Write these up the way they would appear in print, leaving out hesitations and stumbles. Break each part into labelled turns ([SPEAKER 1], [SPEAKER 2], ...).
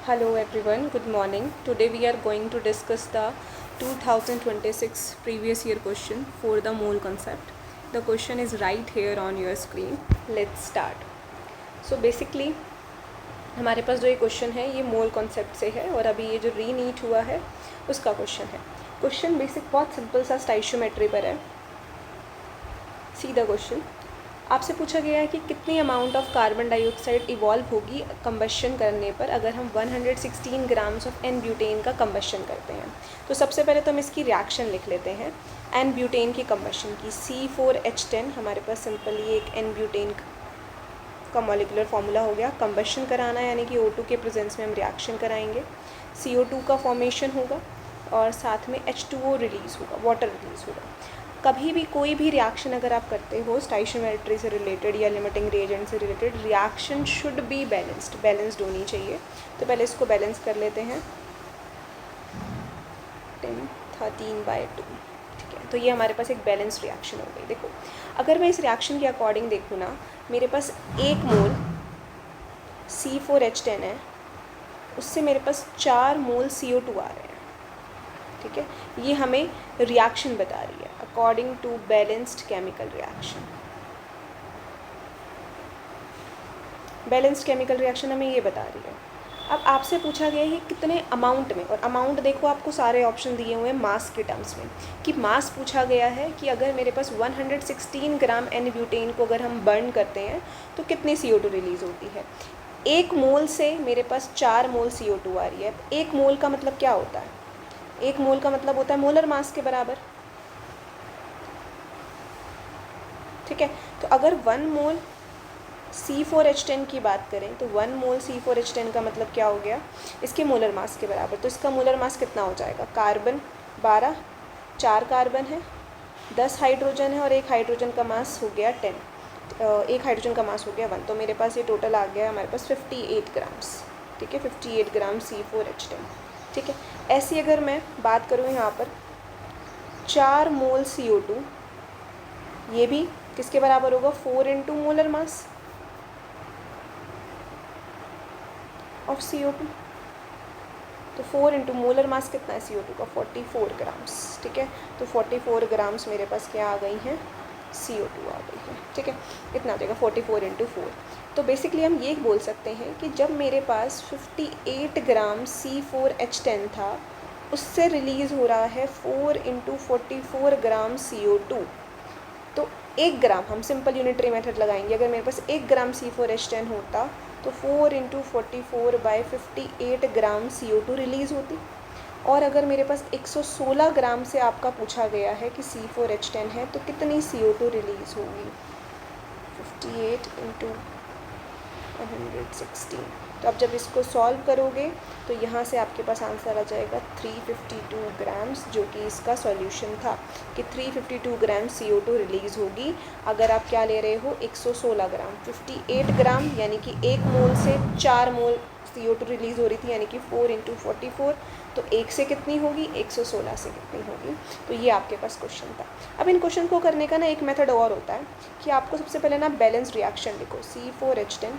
[SPEAKER 1] Hello everyone, good morning. Today we are going to discuss the 2026 previous year question for the mole concept. The question is right here on your screen. Let's start. So basically हमारे पास जो ये question है ये mole concept से है और अभी ये जो रीनीट हुआ है उसका क्वेश्चन है. क्वेश्चन बेसिक बहुत सिंपल सा स्टाइशियोमेट्री पर है. See the question. आपसे पूछा गया है कि कितनी amount of carbon dioxide evolve होगी कंबशन करने पर अगर हम 116 ग्राम्स ऑफ एन ब्यूटेन का कंबशन करते हैं. तो सबसे पहले तो हम इसकी रिएक्शन लिख लेते हैं. एन ब्यूटेन की कंबशन की C4H10 हमारे पास सिंपल ये एक एन ब्यूटेन का मॉलिक्यूलर फार्मूला हो गया. कंबशन कराना यानी कि O2 के प्रेजेंस में हम रिएक्शन कराएंगे. CO2 का फॉर्मेशन होगा और साथ में H2O रिलीज़ होगा, वाटर रिलीज़ होगा. कभी भी कोई भी रिएक्शन अगर आप करते हो स्टाइशियोमेट्री से रिलेटेड या लिमिटिंग रिएजेंट से related, reaction should be balanced होनी चाहिए. तो पहले इसको बैलेंस कर लेते हैं. 10(13/2). ठीक है, तो ये हमारे पास एक बैलेंस रिएक्शन हो गई. देखो अगर मैं इस रिएक्शन के अकॉर्डिंग देखूँ ना, मेरे पास 1 मोल C4H10 है, उससे मेरे पास 4 मोल CO2 आ रहे हैं. ठीक है, ये हमें रिएक्शन बता रही है according to balanced chemical reaction. Balanced chemical reaction हमें ये बता रही है. अब आपसे पूछा गया है कितने अमाउंट में, और अमाउंट देखो आपको सारे ऑप्शन दिए हुए हैं मास के टर्म्स में, कि मास पूछा गया है कि अगर मेरे पास 116 ग्राम एन ब्यूटेन को अगर हम बर्न करते हैं तो कितनी CO2 रिलीज़ होती है. 1 मोल से मेरे पास 4 मोल CO2 आ रही है. 1 मोल का मतलब क्या होता है? 1 मोल का मतलब होता है मोलर मास के बराबर. ठीक है, तो अगर 1 मोल C4H10 की बात करें तो 1 मोल C4H10 का मतलब क्या हो गया? इसके मोलर मास के बराबर. तो इसका मोलर मास कितना हो जाएगा? कार्बन 12, 4 कार्बन है, 10 हाइड्रोजन है और 1 हाइड्रोजन का मास हो गया 10. 1 हाइड्रोजन का मास हो गया 1. तो मेरे पास ये टोटल आ गया हमारे पास 58 ग्राम्स. ठीक है, 58 ग्राम C4H10. ठीक है, ऐसी अगर मैं बात करूँ यहाँ पर 4 मोल CO2, ये भी किसके बराबर होगा? 4 into molar mass of CO2. तो 4 इंटू मोलर मास कितना है CO2 का? 44 ग्राम्स. ठीक है, तो 44 ग्राम्स मेरे पास क्या आ गई हैं? CO2 आ गई है. ठीक है, इतना आ जाएगा 44 इंटू 4. तो बेसिकली हम ये बोल सकते हैं कि जब मेरे पास 58 ग्राम C4H10 था, उससे रिलीज़ हो रहा है 4 इंटू 44 ग्राम CO2. तो 1 ग्राम, हम सिंपल यूनिटरी मेथड लगाएंगे, अगर मेरे पास 1 ग्राम C4H10 होता तो 4 इंटू 44/58 ग्राम CO2 रिलीज़ होती. और अगर मेरे पास 116 ग्राम से आपका पूछा गया है कि C4H10 है तो कितनी CO2 रिलीज़ होगी? 58 इंटू 116. तो अब जब इसको सॉल्व करोगे तो यहाँ से आपके पास आंसर आ जाएगा 352 ग्राम्स, जो कि इसका सॉल्यूशन था कि 352 ग्राम CO2 रिलीज़ होगी अगर आप क्या ले रहे हो? 116 ग्राम. 58 ग्राम यानी कि 1 मोल से 4 मोल CO2 रिलीज़ हो रही थी, यानी कि 4 इंटू 44. तो 1 से कितनी होगी? 116 से कितनी होगी? तो ये आपके पास क्वेश्चन था. अब इन क्वेश्चन को करने का ना एक मेथड और होता है कि आपको सबसे पहले ना बैलेंस रिएक्शन लिखो. C4H10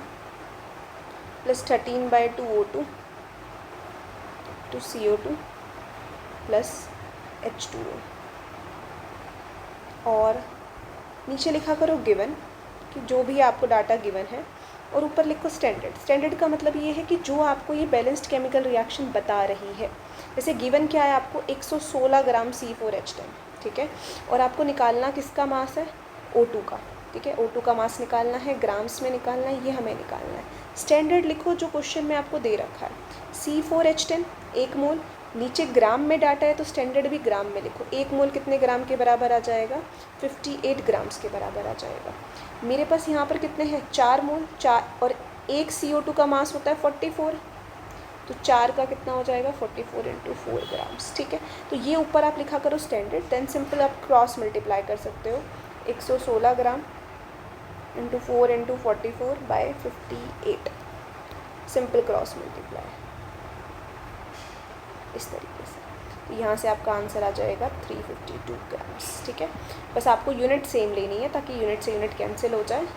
[SPEAKER 1] plus 13/2 O2 to CO2 plus H2O, और नीचे लिखा करो गिवन, कि जो भी आपको डाटा गिवन है, और ऊपर लिखो स्टैंडर्ड. स्टैंडर्ड का मतलब ये है कि जो आपको ये बैलेंस्ड केमिकल रिएक्शन बता रही है. जैसे गिवन क्या है आपको? 116 ग्राम C4H10. ठीक है, और आपको निकालना किसका मास है? O2 का. ठीक है, O2 का मास निकालना है, ग्राम्स में निकालना है, ये हमें निकालना है. स्टैंडर्ड लिखो जो क्वेश्चन में आपको दे रखा है. C4H10 1 मोल, नीचे ग्राम में डाटा है तो स्टैंडर्ड भी ग्राम में लिखो. 1 मोल कितने ग्राम के बराबर आ जाएगा? 58 ग्राम्स के बराबर आ जाएगा. मेरे पास यहाँ पर कितने हैं? 4 मोल. 4 और 1 CO2 का मास होता है 44, तो 4 का कितना हो जाएगा? 44 इंटू 4 ग्राम्स. ठीक है, तो ये ऊपर आप लिखा करो स्टैंडर्ड. देन सिंपल आप क्रॉस मल्टीप्लाई कर सकते हो. 116 gram into 4 into 44/58. Simple cross multiply इस तरीके से. तो यहाँ से आपका आंसर आ जाएगा 352 ग्राम्स. ठीक है, बस आपको यूनिट सेम लेनी है ताकि यूनिट से यूनिट कैंसिल हो जाए.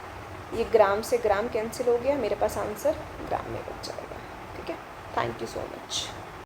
[SPEAKER 1] ये ग्राम से ग्राम कैंसिल हो गया, मेरे पास आंसर ग्राम में बच जाएगा. ठीक है. Thank you so much.